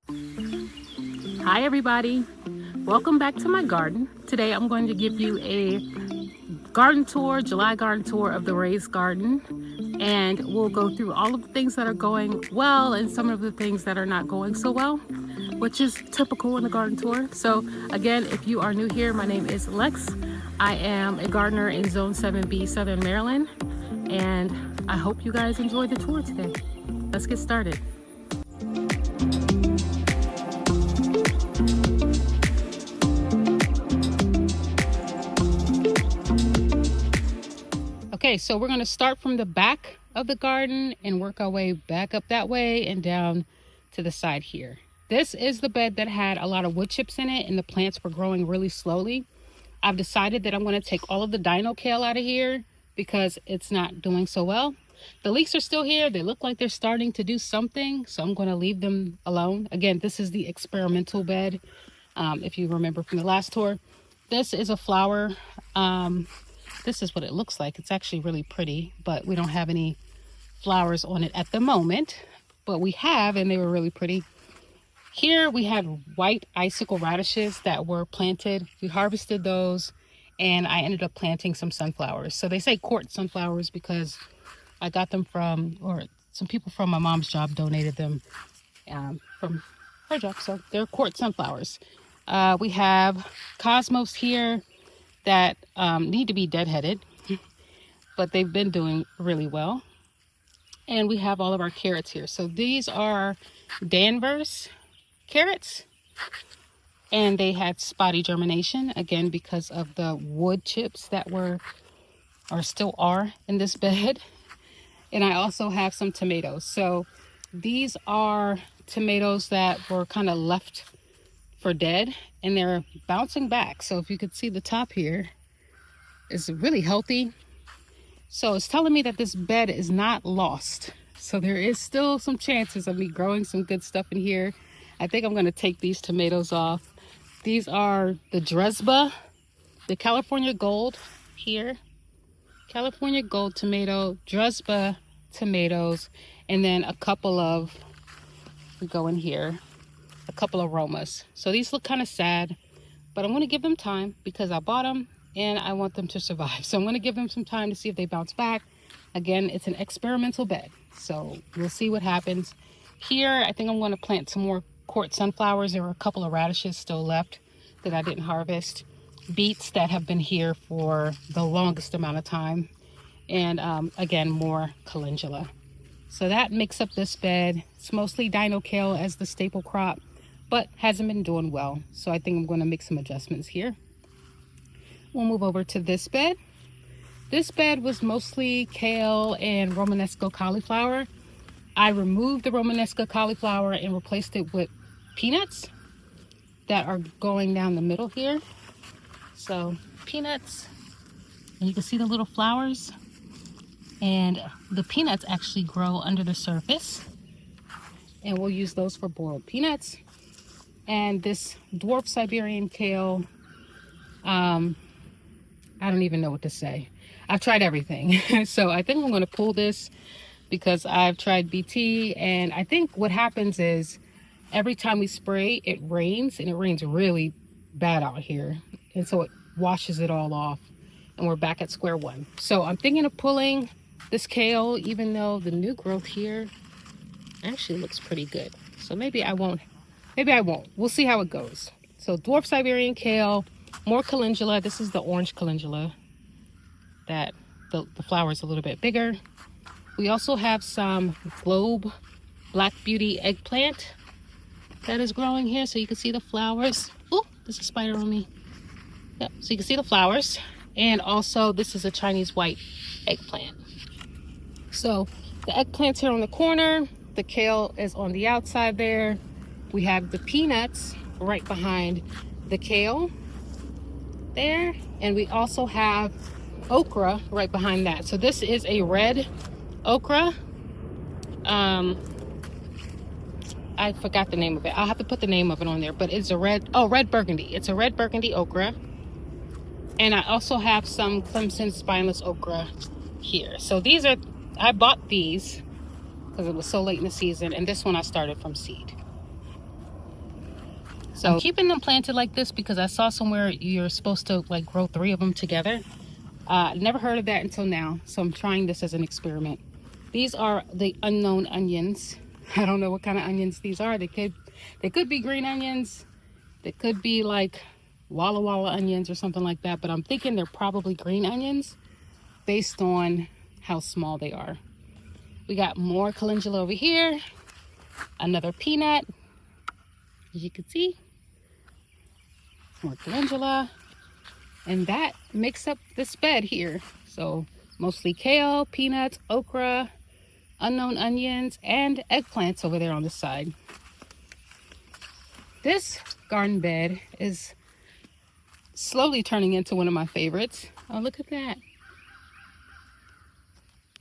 Hi everybody, welcome back to my garden. Today I'm going to give you a garden tour, July garden tour of the raised garden, and we'll go through all of the things that are going well and some of the things that are not going so well, which is typical in a garden tour. So again, if you are new here, my name is Lex. I am a gardener in Zone 7B, Southern Maryland, and I hope you guys enjoy the tour today. Let's get started. Okay, so we're going to start from the back of the garden and work our way back up that way and down to the side here. This is the bed that had a lot of wood chips in it and the plants were growing really slowly. I've decided that I'm going to take all of the dino kale out of here because it's not doing so well. The leeks are still here. They look like they're starting to do something, so I'm going to leave them alone. Again, this is the experimental bed, if you remember from the last tour. This is a flower. This is what it looks like. It's actually really pretty, but we don't have any flowers on it at the moment, but we have, and they were really pretty. Here we had white icicle radishes that were planted. We harvested those, and I ended up planting some sunflowers. So they say court sunflowers because I got them from, or some people from my mom's job donated them from her job. So they're court sunflowers. We have cosmos here that need to be deadheaded, but they've been doing really well. And we have all of our carrots here. So these are Danvers carrots, and they had spotty germination, again, because of the wood chips that were, or still are, in this bed. And I also have some tomatoes. So these are tomatoes that were kind of left for dead, and they're bouncing back. So if you could see the top here is really healthy. So it's telling me that this bed is not lost. So there is still some chances of me growing some good stuff in here. I think I'm going to take these tomatoes off. These are the Dresba, the California Gold here. California Gold tomato, Dresba tomatoes, and then a couple of, we go in here, a couple of aromas. So these look kind of sad, but I'm going to give them time because I bought them and I want them to survive. So I'm going to give them some time to see if they bounce back. Again, it's an experimental bed, so we'll see what happens. Here, I think I'm going to plant some more court sunflowers. There were a couple of radishes still left that I didn't harvest. Beets that have been here for the longest amount of time. And again, more calendula. So that makes up this bed. It's mostly dino kale as the staple crop, but hasn't been doing well. So I think I'm going to make some adjustments here. We'll move over to this bed. This bed was mostly kale and Romanesco cauliflower. I removed the Romanesco cauliflower and replaced it with peanuts that are going down the middle here. So peanuts, and you can see the little flowers, and the peanuts actually grow under the surface, and we'll use those for boiled peanuts. And this dwarf Siberian kale, I don't even know what to say. I've tried everything. So I think I'm going to pull this because I've tried BT, and I think what happens is every time we spray, it rains, and it rains really bad out here. And so it washes it all off, and we're back at square one. So I'm thinking of pulling this kale, even though the new growth here actually looks pretty good. So maybe I won't. We'll see how it goes. So dwarf Siberian kale, more calendula. This is the orange calendula that the flower is a little bit bigger. We also have some Globe Black Beauty eggplant that is growing here. So you can see the flowers. Oh, there's a spider on me. Yep, so you can see the flowers. And also this is a Chinese white eggplant. So the eggplant's here on the corner. The kale is on the outside there. We have the peanuts right behind the kale there. And we also have okra right behind that. So this is a red okra. I forgot the name of it. I'll have to put the name of it on there, but it's a red burgundy. It's a red burgundy okra. And I also have some Clemson spineless okra here. So these are, I bought these because it was so late in the season, and this one I started from seed. So I'm keeping them planted like this because I saw somewhere you're supposed to like grow 3 of them together. Never heard of that until now, so I'm trying this as an experiment. These are the unknown onions. I don't know what kind of onions these are. They could be green onions. They could be like Walla Walla onions or something like that, but I'm thinking they're probably green onions based on how small they are. We got more calendula over here, another peanut, as you can see, more calendula, and that makes up this bed here. So mostly kale, peanuts, okra, unknown onions, and eggplants over there on the side. This garden bed is slowly turning into one of my favorites. Oh, look at that.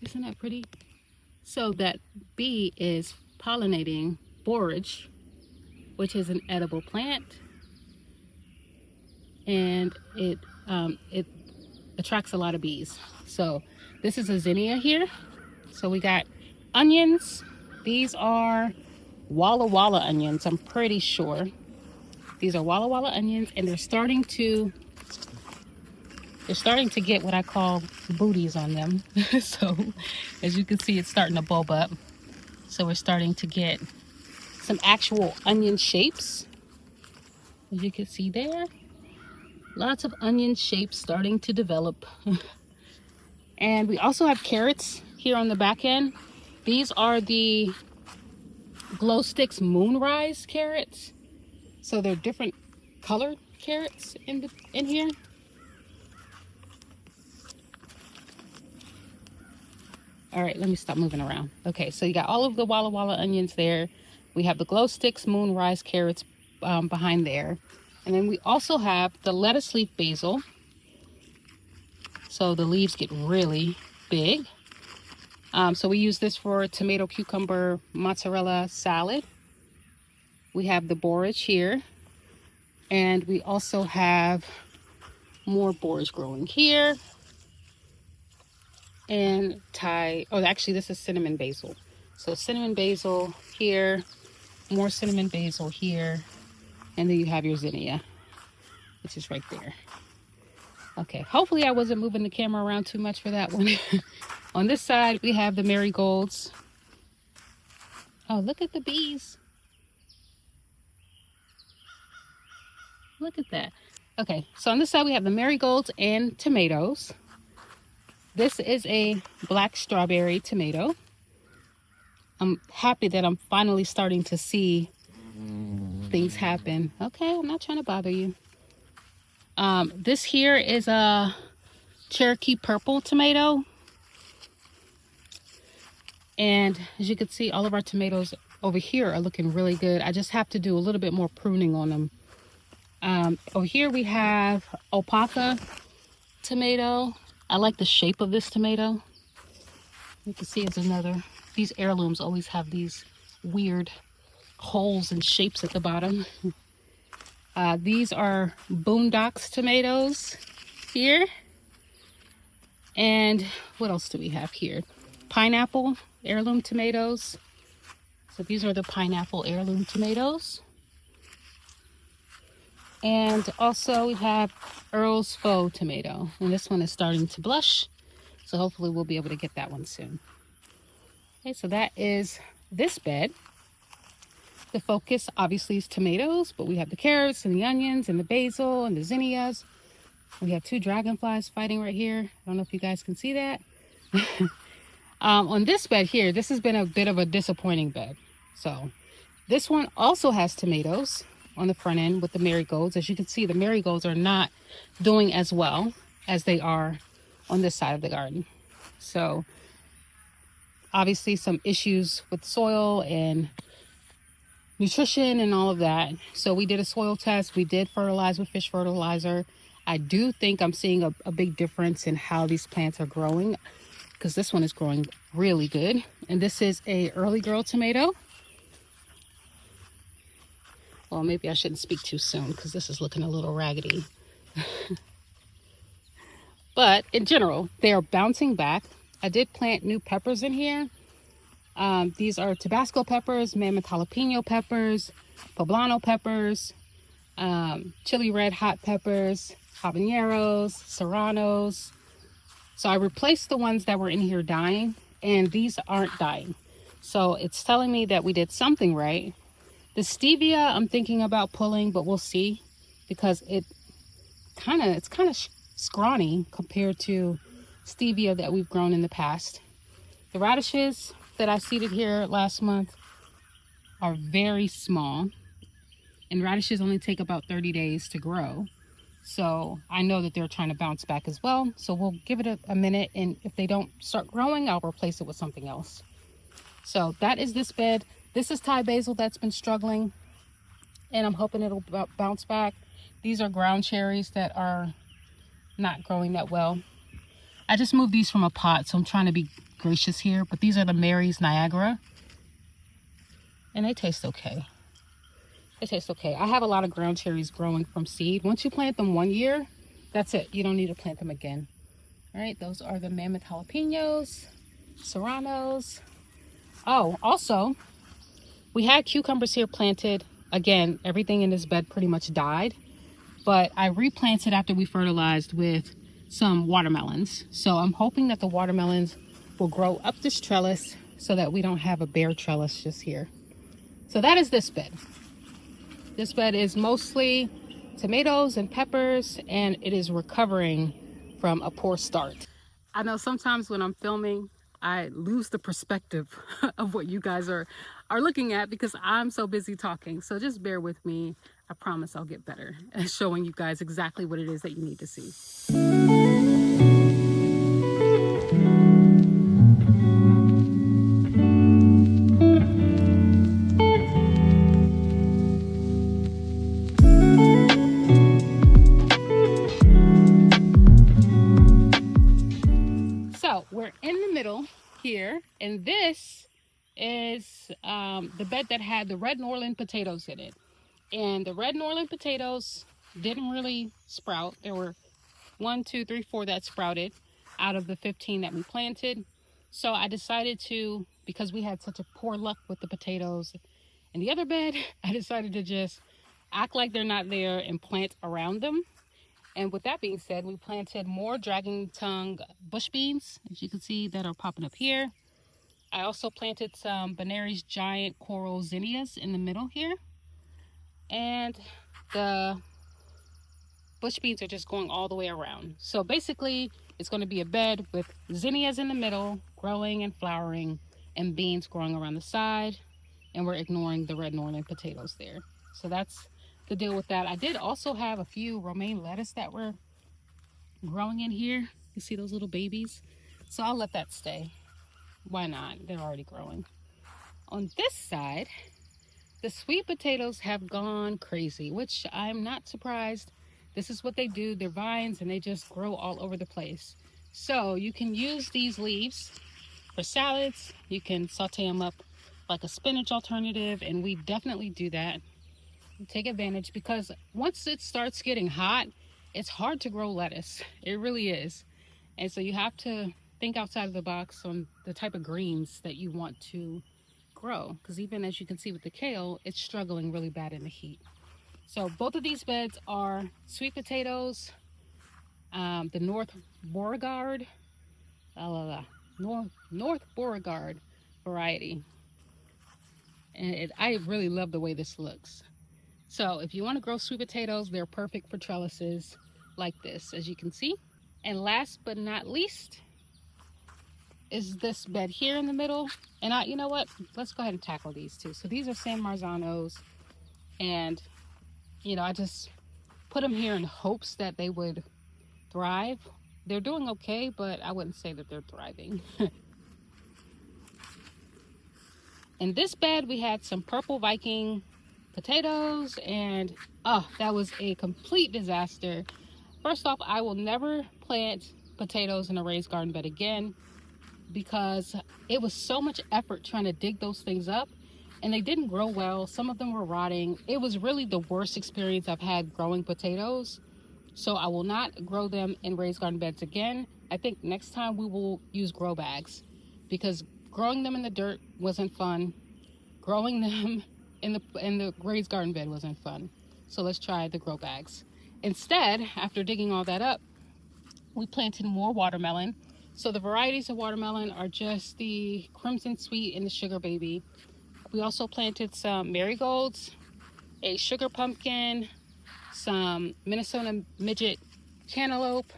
Isn't that pretty? So that bee is pollinating borage, which is an edible plant, and it attracts a lot of bees. So this is a zinnia here. So we got onions. These are Walla Walla onions, I'm pretty sure. These are Walla Walla onions, and they're starting to get what I call booties on them. So as you can see, it's starting to bulb up. So we're starting to get some actual onion shapes. As you can see there, lots of onion shapes starting to develop. And we also have carrots here on the back end. These are the Glow Sticks Moonrise carrots. So they're different colored carrots in here. All right, let me stop moving around. Okay, so you got all of the Walla Walla onions there. We have the Glow Sticks Moonrise carrots behind there. And then we also have the lettuce leaf basil. So the leaves get really big. So we use this for tomato, cucumber, mozzarella salad. We have the borage here. And we also have more borage growing here. And actually this is cinnamon basil. So cinnamon basil here, more cinnamon basil here, and then you have your zinnia, which is right there. Okay, hopefully I wasn't moving the camera around too much for that one. On this side, we have the marigolds. Oh, look at the bees. Look at that. Okay, so on this side, we have the marigolds and tomatoes. This is a black strawberry tomato. I'm happy that I'm finally starting to see things happen. Okay, I'm not trying to bother you. This here is a Cherokee purple tomato. And as you can see, all of our tomatoes over here are looking really good. I just have to do a little bit more pruning on them. Over here we have alpaca tomato. I like the shape of this tomato. You can see it's another. These heirlooms always have these weird holes and shapes at the bottom. These are Boondocks tomatoes here. And what else do we have here? Pineapple heirloom tomatoes. So these are the pineapple heirloom tomatoes. And also we have Earl's Faux tomato. And this one is starting to blush. So hopefully we'll be able to get that one soon. Okay, so that is this bed. The focus obviously is tomatoes, but we have the carrots and the onions and the basil and the zinnias. We have 2 dragonflies fighting right here. I don't know if you guys can see that. On this bed here, this has been a bit of a disappointing bed. So this one also has tomatoes on the front end with the marigolds. As you can see, the marigolds are not doing as well as they are on this side of the garden. So obviously some issues with soil and nutrition and all of that. So we did a soil test. We did fertilize with fish fertilizer. I do think I'm seeing a big difference in how these plants are growing, because this one is growing really good. And this is a early girl tomato. Well, maybe I shouldn't speak too soon because this is looking a little raggedy. But in general, they are bouncing back. I did plant new peppers in here. These are Tabasco peppers, mammoth jalapeno peppers, poblano peppers. chili red hot peppers, habaneros, serranos. So I replaced the ones that were in here dying, and these aren't dying. So it's telling me that we did something right. The stevia I'm thinking about pulling, but we'll see, because it's kind of scrawny compared to stevia that we've grown in the past. The radishes that I seeded here last month are very small, and radishes only take about 30 days to grow. So I know that they're trying to bounce back as well. So we'll give it a minute, and if they don't start growing, I'll replace it with something else. So that is this bed. This is Thai basil that's been struggling, and I'm hoping it'll bounce back. These are ground cherries that are not growing that well. I just moved these from a pot, so I'm trying to be gracious here, but these are the Mary's Niagara, and they taste okay. They taste okay. I have a lot of ground cherries growing from seed. Once you plant them 1 year, that's it. You don't need to plant them again. All right, those are the mammoth jalapenos, serranos. Oh, also, we had cucumbers here planted. Again, everything in this bed pretty much died, but I replanted after we fertilized with some watermelons. So I'm hoping that the watermelons will grow up this trellis so that we don't have a bare trellis just here. So that is this bed. This bed is mostly tomatoes and peppers, and it is recovering from a poor start. I know sometimes when I'm filming, I lose the perspective of what you guys are looking at because I'm so busy talking. So just bear with me. I promise I'll get better at showing you guys exactly what it is that you need to see. We're in the middle here, and this is the bed that had the red Norland potatoes in it. And the red Norland potatoes didn't really sprout. There were 1, 2, 3, 4 that sprouted out of the 15 that we planted. So I decided to, because we had such a poor luck with the potatoes in the other bed, I decided to just act like they're not there and plant around them. And with that being said, we planted more dragon tongue bush beans, as you can see, that are popping up here. I also planted some Birdies giant coral zinnias in the middle here. And the bush beans are just going all the way around. So basically, it's going to be a bed with zinnias in the middle, growing and flowering, and beans growing around the side. And we're ignoring the red Norland potatoes there. So that's the deal with that. I did also have a few romaine lettuce that were growing in here. You see those little babies? So I'll let that stay. Why not? They're already growing. On this side, the sweet potatoes have gone crazy, which I'm not surprised. This is what they do. They're vines and they just grow all over the place. So you can use these leaves for salads. You can saute them up like a spinach alternative, and we definitely do that. Take advantage, because once it starts getting hot, it's hard to grow lettuce. It really is. And so you have to think outside of the box on the type of greens that you want to grow, because even as you can see with the kale, it's struggling really bad in the heat. So both of these beds are sweet potatoes, the North Beauregard variety, and I really love the way this looks. So if you want to grow sweet potatoes, they're perfect for trellises like this, as you can see. And last but not least is this bed here in the middle. And you know what? Let's go ahead and tackle these two. So these are San Marzanos, and I just put them here in hopes that they would thrive. They're doing okay, but I wouldn't say that they're thriving. In this bed, we had some purple Viking potatoes, and that was a complete disaster. First off, I will never plant potatoes in a raised garden bed again, because it was so much effort trying to dig those things up, and they didn't grow well. Some of them were rotting. It was really the worst experience I've had growing potatoes. So I will not grow them in raised garden beds again. I think next time we will use grow bags, because growing them in the dirt wasn't fun. Growing them in the raised garden bed wasn't fun. So let's try the grow bags. Instead, after digging all that up, we planted more watermelon. So the varieties of watermelon are just the Crimson Sweet and the Sugar Baby. We also planted some marigolds, a sugar pumpkin, some Minnesota midget cantaloupe,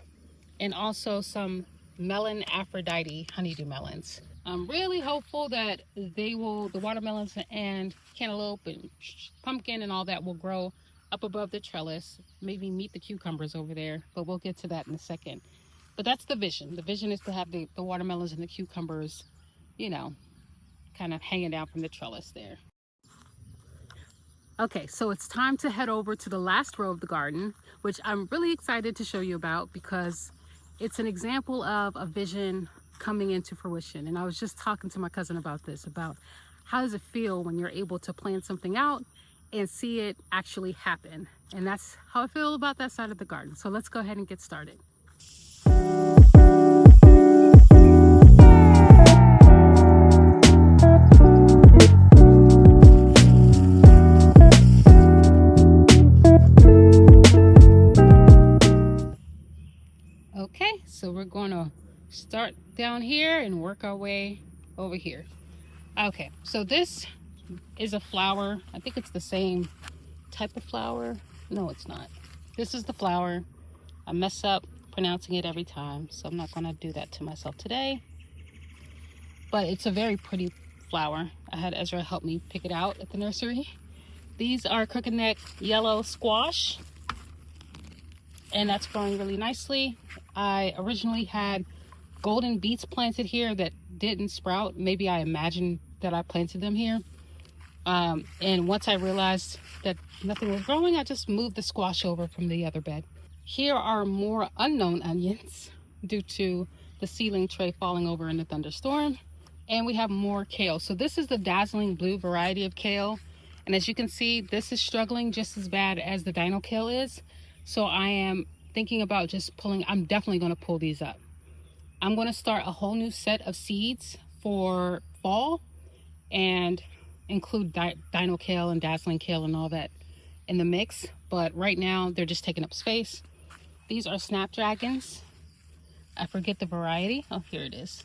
and also some Melon Aphrodite honeydew melons. I'm really hopeful that the watermelons and cantaloupe and pumpkin and all that will grow up above the trellis, maybe meet the cucumbers over there, but we'll get to that in a second. But that's the vision. The vision is to have the watermelons and the cucumbers, you know, kind of hanging down from the trellis there. Okay, so it's time to head over to the last row of the garden, which I'm really excited to show you about because it's an example of a vision coming into fruition. And I was just talking to my cousin about this, about how does it feel when you're able to plan something out and see it actually happen. And that's how I feel about that side of the garden. So let's go ahead and get started. Okay, so we're going to start down here and work our way over here. Okay, so this is a flower. I think it's the same type of flower. No, it's not. This is the flower. I mess up pronouncing it every time, so I'm not going to do that to myself today. But it's a very pretty flower. I had Ezra help me pick it out at the nursery. These are crooked neck yellow squash, and that's growing really nicely. I originally had golden beets planted here that didn't sprout. Maybe I imagined that I planted them here. And once I realized that nothing was growing, I just moved the squash over from the other bed. Here are more unknown onions due to the ceiling tray falling over in the thunderstorm. And we have more kale. So this is the dazzling blue variety of kale. And as you can see, this is struggling just as bad as the dino kale is. So I am thinking about just pulling, I'm definitely going to pull these up. I'm going to start a whole new set of seeds for fall and include dino kale and dazzling kale and all that in the mix. But right now they're just taking up space. These are snapdragons. I forget the variety. Oh, here it is.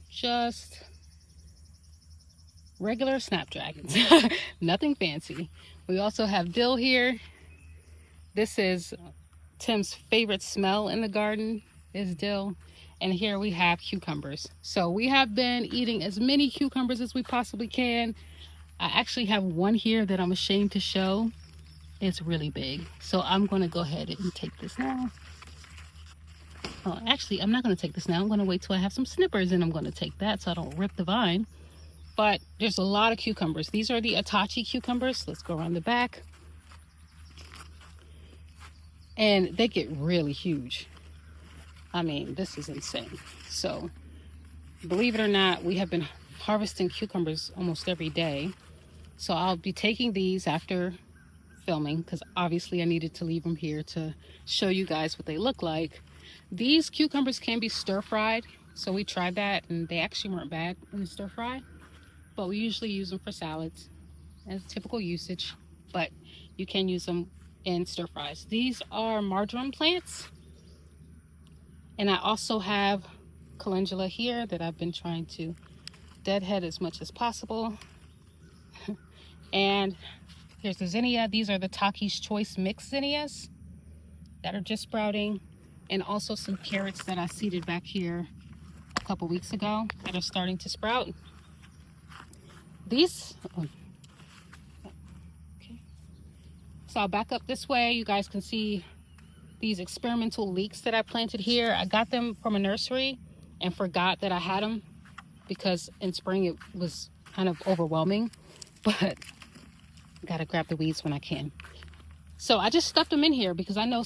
Just regular snapdragons. Nothing fancy. We also have dill here. This is Tim's favorite smell in the garden is dill. And here we have cucumbers. So we have been eating as many cucumbers as we possibly can. I actually have one here that I'm ashamed to show. It's really big. So I'm going to go ahead and take this now. Oh, actually, I'm not going to take this now. I'm going to wait till I have some snippers and I'm going to take that so I don't rip the vine. But there's a lot of cucumbers. These are the Itachi cucumbers. Let's go around the back. And they get really huge. I mean, this is insane. So, believe it or not, we have been harvesting cucumbers almost every day. So I'll be taking these after filming because obviously I needed to leave them here to show you guys what they look like. These cucumbers can be stir-fried. So we tried that and they actually weren't bad in the stir-fry. But we usually use them for salads as typical usage. But you can use them in stir-fries. These are marjoram plants. And I also have calendula here that I've been trying to deadhead as much as possible. And here's the zinnia. These are the Taki's Choice mixed zinnias that are just sprouting. And also some carrots that I seeded back here a couple weeks ago that are starting to sprout. These, okay. So I'll back up this way. You guys can see these experimental leeks that I planted here. I got them from a nursery and forgot that I had them because in spring it was kind of overwhelming, but I gotta grab the weeds when I can. So I just stuffed them in here because I know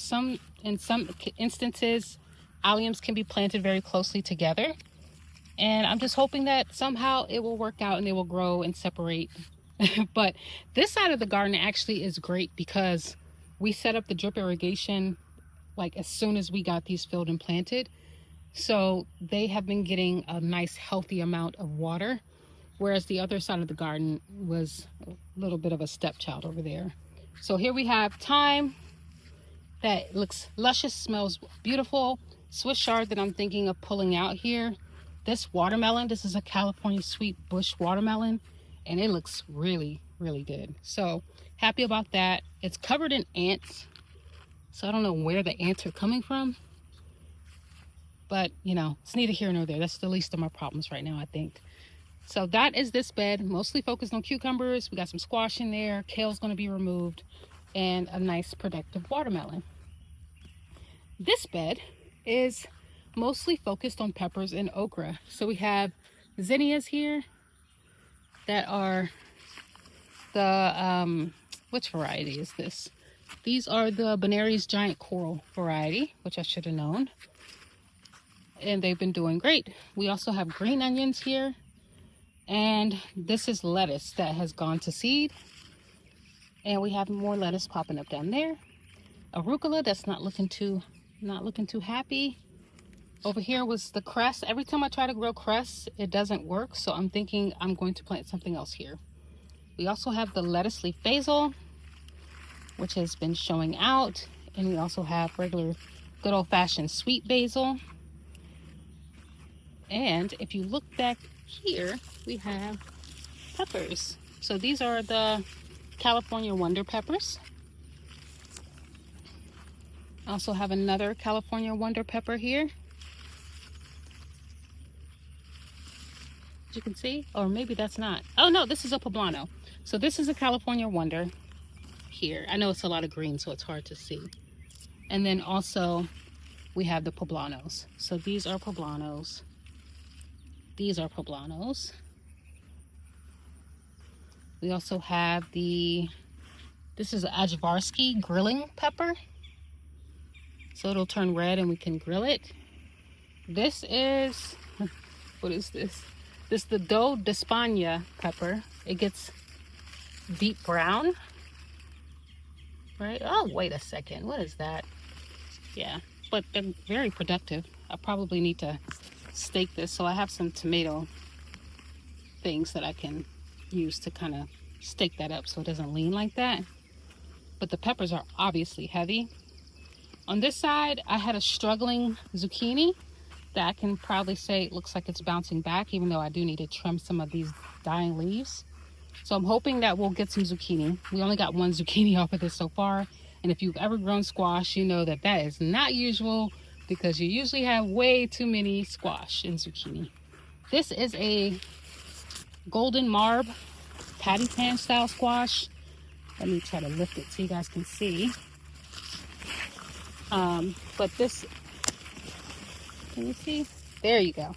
in some instances, alliums can be planted very closely together. And I'm just hoping that somehow it will work out and they will grow and separate. But this side of the garden actually is great because we set up the drip irrigation like as soon as we got these filled and planted. So they have been getting a nice healthy amount of water, whereas the other side of the garden was a little bit of a stepchild over there. So here we have thyme that looks luscious, smells beautiful. Swiss chard that I'm thinking of pulling out here. This watermelon, this is a California sweet bush watermelon, and it looks really, really good. So happy about that. It's covered in ants, so I don't know where the ants are coming from, but you know, it's neither here nor there. That's the least of my problems right now, I think. So that is this bed, mostly focused on cucumbers. We got some squash in there, kale's going to be removed, and a nice productive watermelon. This bed is mostly focused on peppers and okra. So we have zinnias here that are the, which variety is this? These are the Birdies Giant Coral variety, which I should have known. And they've been doing great. We also have green onions here. And this is lettuce that has gone to seed. And we have more lettuce popping up down there. Arugula that's not looking too happy. Over here was the cress. Every time I try to grow cress, it doesn't work. So I'm thinking I'm going to plant something else here. We also have the lettuce leaf basil, which has been showing out. And we also have regular good old-fashioned sweet basil. And if you look back here, we have peppers. So these are the California Wonder peppers. I also have another California Wonder pepper here. As you can see, or maybe that's not. Oh no, this is a poblano. So this is a California Wonder here. I know it's a lot of green, so it's hard to see. And then also we have the poblanos. So these are poblanos. These are poblanos. We also have this is Ajvarski grilling pepper. So it'll turn red and we can grill it. This is, what is this? This is the Doe d'Espagne pepper. It gets deep brown, right? Oh, wait a second. What is that? Yeah, but they're very productive. I probably need to stake this. So I have some tomato things that I can use to kind of stake that up so it doesn't lean like that. But the peppers are obviously heavy. On this side, I had a struggling zucchini that I can probably say it looks like it's bouncing back, even though I do need to trim some of these dying leaves. So I'm hoping that we'll get some zucchini. We only got one zucchini off of this so far. And if you've ever grown squash, you know that that is not usual because you usually have way too many squash and zucchini. This is a golden marb patty pan style squash. Let me try to lift it so you guys can see. But this, can you see? There you go.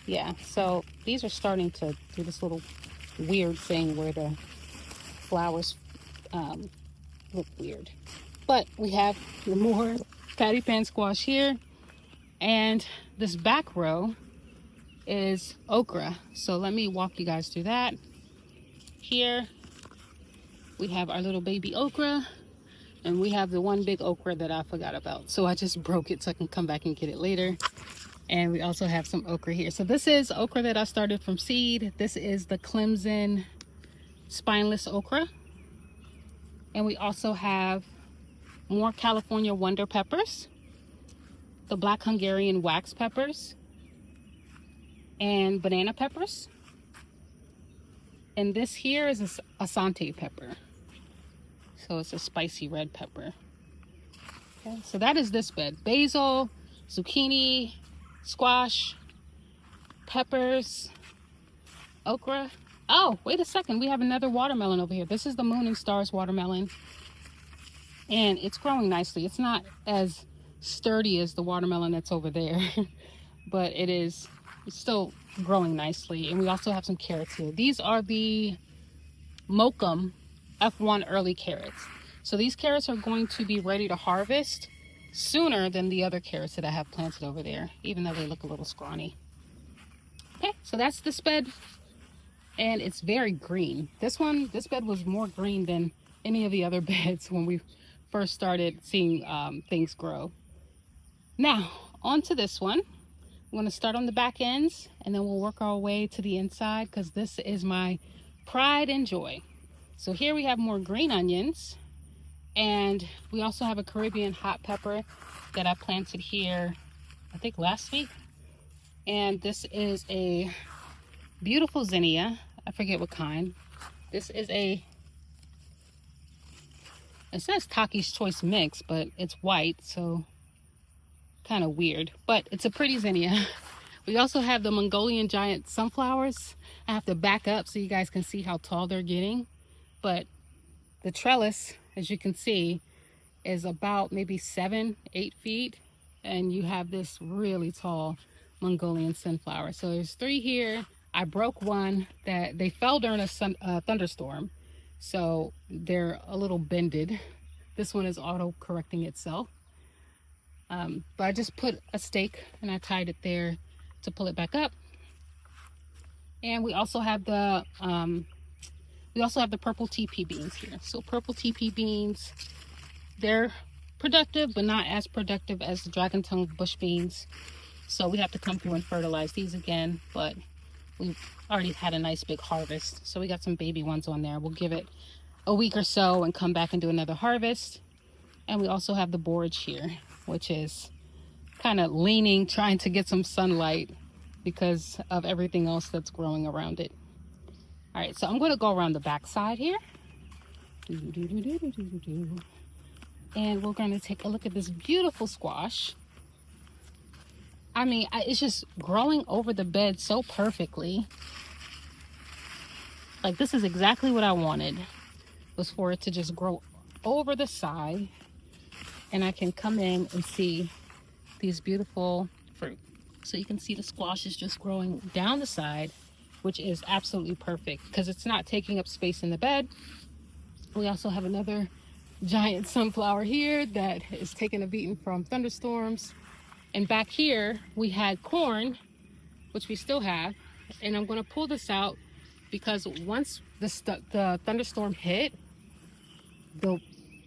Yeah, so these are starting to do this little weird thing where the flowers look weird. But we have the more patty pan squash here. And this back row is okra. So let me walk you guys through that. Here we have our little baby okra. And we have the one big okra that I forgot about. So I just broke it so I can come back and get it later. And we also have some okra here. So this is okra that I started from seed. This is the Clemson spineless okra. And we also have more California Wonder peppers, the black Hungarian wax peppers, and banana peppers. And this here is a Asante pepper. So it's a spicy red pepper. Okay, so that is this bed. Basil, zucchini, squash, peppers, okra. Oh, wait a second. We have another watermelon over here. This is the Moon and Stars watermelon. And it's growing nicely. It's not as sturdy as the watermelon that's over there. But it's still growing nicely. And we also have some carrots here. These are the Mokum F1 early carrots. So these carrots are going to be ready to harvest sooner than the other carrots that I have planted over there, even though they look a little scrawny. Okay, so that's this bed, and it's very green. This bed was more green than any of the other beds when we first started seeing things grow. Now, on to this one. I'm going to start on the back ends, and then we'll work our way to the inside because this is my pride and joy. So here we have more green onions, And we also have a Caribbean hot pepper that I planted here, I think last week. And this is a beautiful zinnia. I forget what kind. This is it says Taki's Choice Mix, but it's white, so kind of weird. But it's a pretty zinnia. We also have the Mongolian giant sunflowers. I have to back up so you guys can see how tall they're getting. But the trellis, as you can see, is about maybe 7-8 feet. And you have this really tall Mongolian sunflower. So there's 3 here. I broke one that they fell during a thunderstorm. So they're a little bended. This one is auto correcting itself. But I just put a stake and I tied it there to pull it back up. And we also have the purple TP beans here. So purple TP beans, they're productive, but not as productive as the dragon tongue bush beans. So we have to come through and fertilize these again, but we've already had a nice big harvest. So we got some baby ones on there. We'll give it a week or so and come back and do another harvest. And we also have the borage here, which is kind of leaning, trying to get some sunlight because of everything else that's growing around it. All right, so I'm going to go around the back side here. And we're going to take a look at this beautiful squash. I mean, it's just growing over the bed so perfectly. Like, this is exactly what I wanted, was for it to just grow over the side. And I can come in and see these beautiful fruit. So you can see the squash is just growing down the side, which is absolutely perfect because it's not taking up space in the bed. We also have another giant sunflower here that is taking a beating from thunderstorms. And back here we had corn, which we still have. And I'm going to pull this out because once the thunderstorm hit, the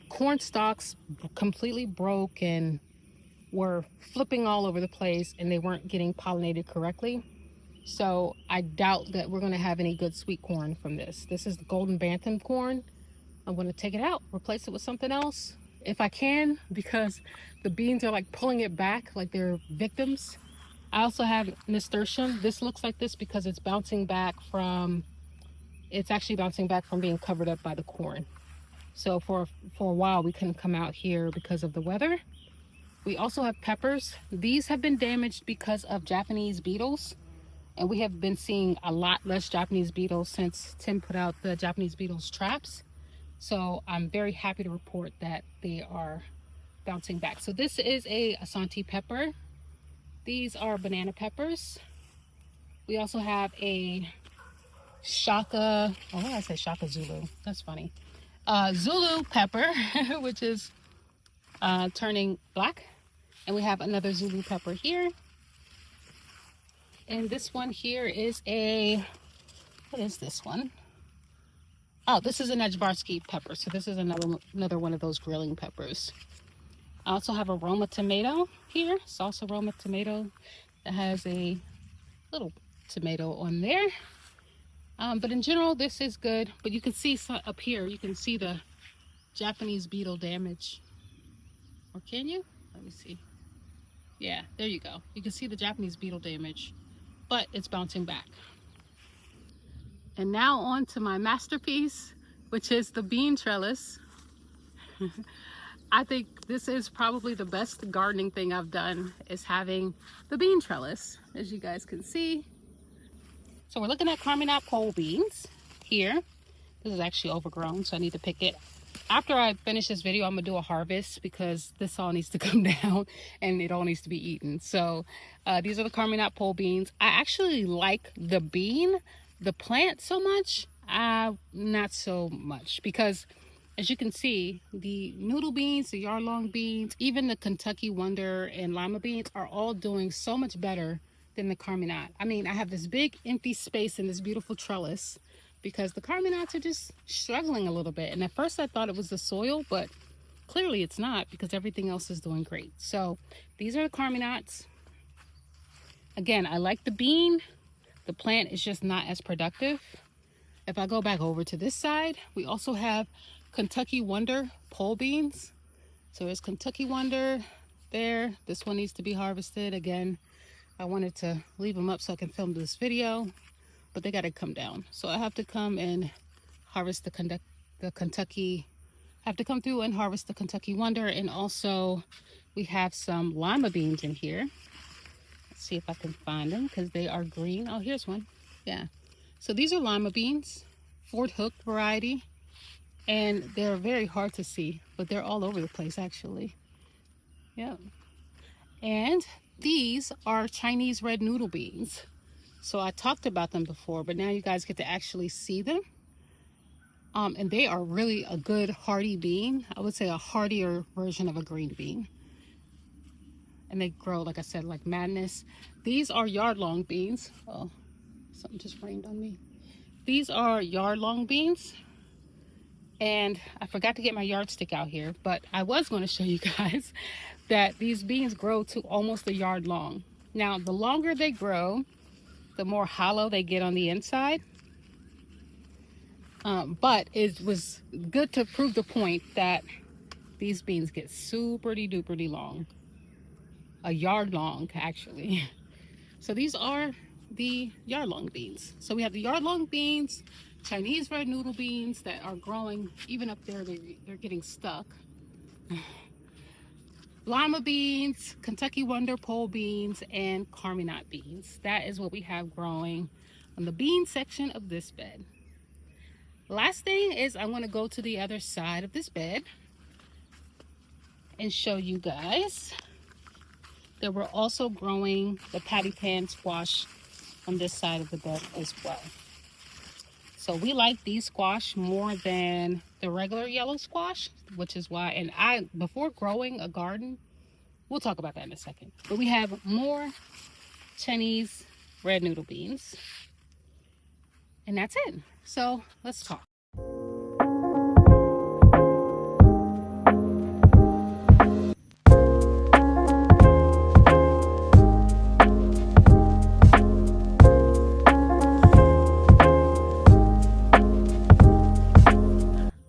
corn stalks completely broke and were flipping all over the place, and they weren't getting pollinated correctly. So I doubt that we're going to have any good sweet corn from this. This is the golden bantam corn. I'm going to take it out, replace it with something else if I can, because the beans are like pulling it back like they're victims. I also have nasturtium. This looks like this because it's actually bouncing back from being covered up by the corn. So for a while we couldn't come out here because of the weather. We also have peppers. These have been damaged because of Japanese beetles, and we have been seeing a lot less Japanese beetles since Tim put out the Japanese beetles traps. So I'm very happy to report that they are bouncing back. So this is a Asante pepper. These are banana peppers. We also have a Shaka, oh, I say Shaka Zulu. That's funny. Zulu pepper, which is turning black. And we have another Zulu pepper here. And this one here is what is this one? Oh, this is an Ajvarski pepper. So this is another one of those grilling peppers. I also have a Roma tomato here, salsa Roma tomato that has a little tomato on there. But in general, this is good. But you can see up here, you can see the Japanese beetle damage. Or can you? Let me see. Yeah, there you go. You can see the Japanese beetle damage, but it's bouncing back. And now on to my masterpiece, which is the bean trellis. I think this is probably the best gardening thing I've done, is having the bean trellis, as you guys can see. So we're looking at Carminat pole beans here. This is actually overgrown, so I need to pick it. After I finish this video, I'm gonna do a harvest because this all needs to come down and it all needs to be eaten. So these are the Carminat pole beans. I actually like the bean, the plant so much, not so much, because as you can see, the noodle beans, the yard-long beans, even the Kentucky Wonder and lima beans are all doing so much better than the Carminat. I mean, I have this big empty space in this beautiful trellis because the Carminats are just struggling a little bit. And at first I thought it was the soil, but clearly it's not because everything else is doing great. So these are the Carminats. Again, I like the bean. The plant is just not as productive. If I go back over to this side, we also have Kentucky Wonder pole beans. So there's Kentucky Wonder there. This one needs to be harvested. Again, I wanted to leave them up so I can film this video, but they got to come down. So I have to come and harvest the Kentucky. I have to come through and harvest the Kentucky Wonder. And also we have some lima beans in here. Let's see if I can find them because they are green. Oh, here's one. Yeah. So these are lima beans, Fort Hook variety. And they're very hard to see, but they're all over the place actually. Yep. And these are Chinese red noodle beans. So I talked about them before, but now you guys get to actually see them. And they are really a good hearty bean. I would say a heartier version of a green bean. And they grow, like I said, like madness. These are yard-long beans. Oh, something just rained on me. These are yard-long beans. And I forgot to get my yardstick out here, but I was going to show you guys that these beans grow to almost a yard long. Now, the longer they grow, the more hollow they get on the inside. But it was good to prove the point that these beans get super-duper long. A yard long, actually. So these are the yard long beans. So we have the yard long beans, Chinese red noodle beans that are growing. Even up there, they're getting stuck. Lima beans, Kentucky Wonder pole beans, and Carminat beans. That is what we have growing on the bean section of this bed. Last thing is I want to go to the other side of this bed and show you guys that we're also growing the patty pan squash on this side of the bed as well. So we like these squash more than the regular yellow squash, which is why, and before growing a garden, we'll talk about that in a second, but we have more Chinese red noodle beans, and that's it. So let's talk.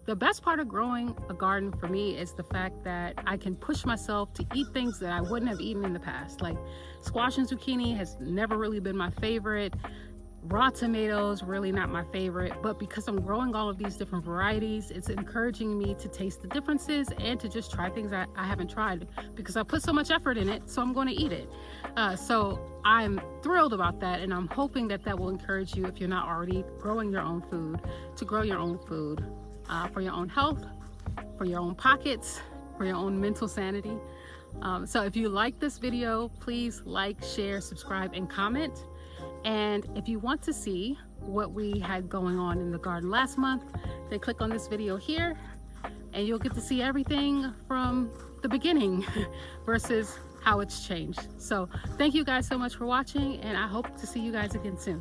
The best part of growing a garden for me is the fact that I can push myself to eat things that I wouldn't have eaten in the past. Like squash and zucchini has never really been my favorite. Raw tomatoes, really not my favorite. But because I'm growing all of these different varieties, it's encouraging me to taste the differences and to just try things I haven't tried because I put so much effort in it, so I'm going to eat it. So I'm thrilled about that, and I'm hoping that that will encourage you, if you're not already growing your own food, to grow your own food. For your own health, for your own pockets, for your own mental sanity. So if you like this video, please like, share, subscribe, and comment. And if you want to see what we had going on in the garden last month, then click on this video here and you'll get to see everything from the beginning versus how it's changed. So thank you guys so much for watching, and I hope to see you guys again soon.